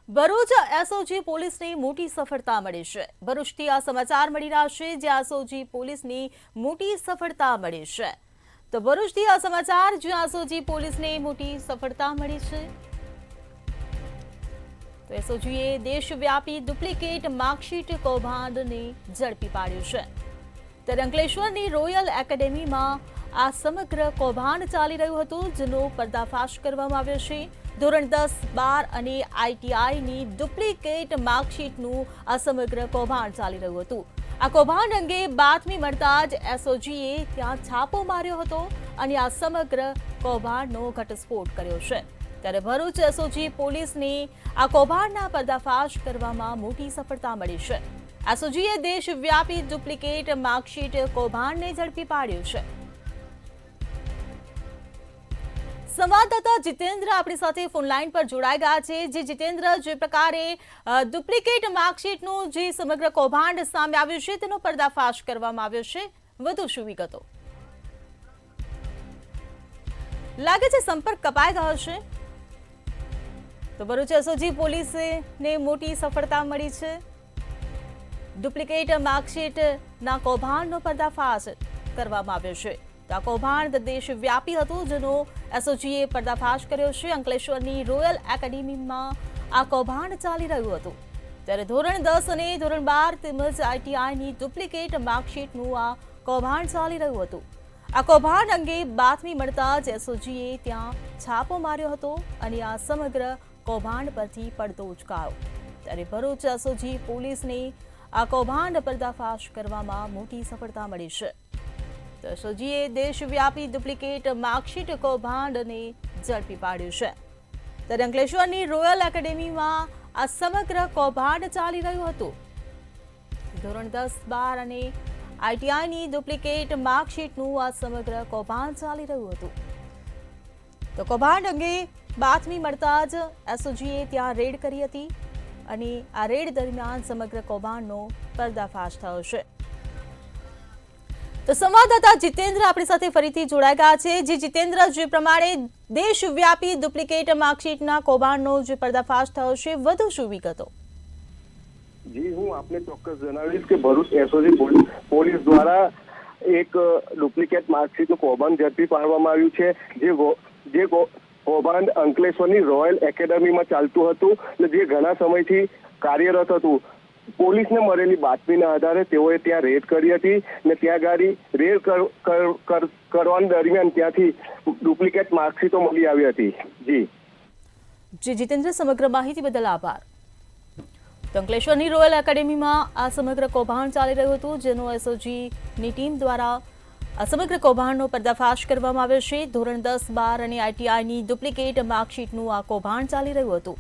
Bharuch SOG પોલીસને મોટી સફળતા મળી છે। ભરૂચથી આ સમાચાર મળી રહ્યા છે, જ્યાં એસઓજી પોલીસની મોટી સફળતા મળી છે। તો ભરૂચથી આ સમાચાર, જ્યાં એસઓજી પોલીસને મોટી સફળતા મળી છે। તો એસઓજીએ દેશવ્યાપી ડુપ્લિકેટ માર્કશીટ કૌભાંડને ઝડપી પાડ્યું છે। ત્યારે અંકલેશ્વરની રોયલ એકેડેમીમાં આ સમગ્ર કૌભાંડ ચાલી રહ્યું હતું, જેનો પર્દાફાશ કરવામાં આવ્યો છે। ધોરણ 10, 12 અને આઈટીઆઈની ડુપ્લિકેટ માર્કશીટનું આ સમગ્ર કૌભાંડ ચાલી રહ્યું હતું। આ કૌભાંડ અંગે બાતમી મળતા જ એસઓજીએ ત્યાં છાપો માર્યો હતો અને આ સમગ્ર કૌભાંડનો ઘટસ્ફોટ કર્યો છે। ત્યારે ભરૂચ એસઓજી પોલીસને આ કૌભાંડના પર્દાફાશ કરવામાં મોટી સફળતા મળી છે। એસઓજીએ દેશવ્યાપી ડુપ્લિકેટ માર્કશીટ કૌભાંડને ઝડપી પાડ્યું છે। સંવાદદાતા જીતેન્દ્ર આપણી સાથે ફોનલાઈન પર જોડાઈ ગયા છે। જે જીતેન્દ્ર, જે પ્રકારે ડુપ્લિકેટ માર્કશીટનું જે સમગ્ર કૌભાંડ સામે આવ્યું છે, તેનો પર્દાફાશ કરવામાં આવ્યો છે, વધુ શું વિગતો? લાગે છે સંપર્ક કપાઈ ગયો છે। તો ભરૂચ એસઓજી પોલીસને મોટી સફળતા મળી છે। ડુપ્લિકેટ માર્કશીટના કૌભાંડનો પર્દાફાશ કરવામાં આવ્યો છે। તો આ કૌભાંડ દેશવ્યાપી હતું, જેનો એસઓજીએ પર્દાફાશ કર્યો છે। અંકલેશ્વરની રોયલ એકેડેમીમાં આ કૌભાંડ ચાલી રહ્યું હતું। ત્યારે ધોરણ 10 અને ધોરણ 12 તેમજ આઈટીઆઈની ડુપ્લિકેટ માર્કશીટનું આ કૌભાંડ ચાલી રહ્યું હતું। આ કૌભાંડ અંગે બાતમી મળતા જ એસઓજીએ ત્યાં છાપો માર્યો હતો અને આ સમગ્ર કૌભાંડ પરથી પડતો ઉચકાયો। ત્યારે ભરૂચ એસઓજી પોલીસને આ કૌભાંડ પર્દાફાશ કરવામાં મોટી સફળતા મળી છે। એસઓજીએ દેશવ્યાપી ડુપ્લિકેટ માર્કશીટ કૌભાંડને ઝડપી પાડ્યું છે। ત્યારે અંકલેશ્વરની રોયલ એકેડેમીમાં આ સમગ્ર કૌભાંડ ચાલી રહ્યું હતું। ધોરણ 10, 12 અને આઈટીઆઈની ડુપ્લિકેટ માર્કશીટનું આ સમગ્ર કૌભાંડ ચાલી રહ્યું હતું। તો કૌભાંડ અંગે બાતમી મળતા જ એસઓજીએ ત્યાં રેડ કરી હતી અને આ રેડ દરમિયાન સમગ્ર કૌભાંડનો પર્દાફાશ થયો છે। તો સંવાદદાતા જીતેન્દ્ર આપણી સાથે ફરીથી જોડાઈ ગયા છે। જે જીતેન્દ્ર, જે પ્રમાણે દેશવ્યાપી ડુપ્લિકેટ માર્કશીટના કૌભાંડનો જે પર્દાફાશ થયો છે, વધુ શું વિગતો? જી, હું આપને ચોક્કસ જણાવીશ કે ભરૂચ એસઓજી પોલીસ દ્વારા એક ડુપ્લિકેટ માર્કશીટનું કૌભાંડ ઝડપી પાડવામાં આવ્યું છે। જે કૌભાંડ અંકલેશ્વરની રોયલ એકેડેમીમાં ચાલતું હતું અને જે ઘણા સમયથી કાર્યરત હતું। પોલીસને મળેલી બાતમીના આધારે તેઓએ ત્યાં રેડ કરી હતી અને ત્યાં ગાડી રેડ કરવાની દરમિયાન ત્યાંથી ડુપ્લિકેટ માર્કશીટો મળી આવી હતી। જી જીતેન્દ્ર, સમગ્ર માહિતી બદલ આભાર। તો અંકલેશ્વરની રોયલ એકેડેમીમાં આ સમગ્ર કૌભાંડ ચાલી રહ્યું હતું, જેનો એસઓજીની ટીમ દ્વારા આ સમગ્ર કૌભાંડનો પર્દાફાશ કરવામાં આવ્યો છે। ધોરણ 10, 12 અને આઈટીઆઈની ડુપ્લિકેટ માર્કશીટનું આ કૌભાંડ ચાલી રહ્યું હતું।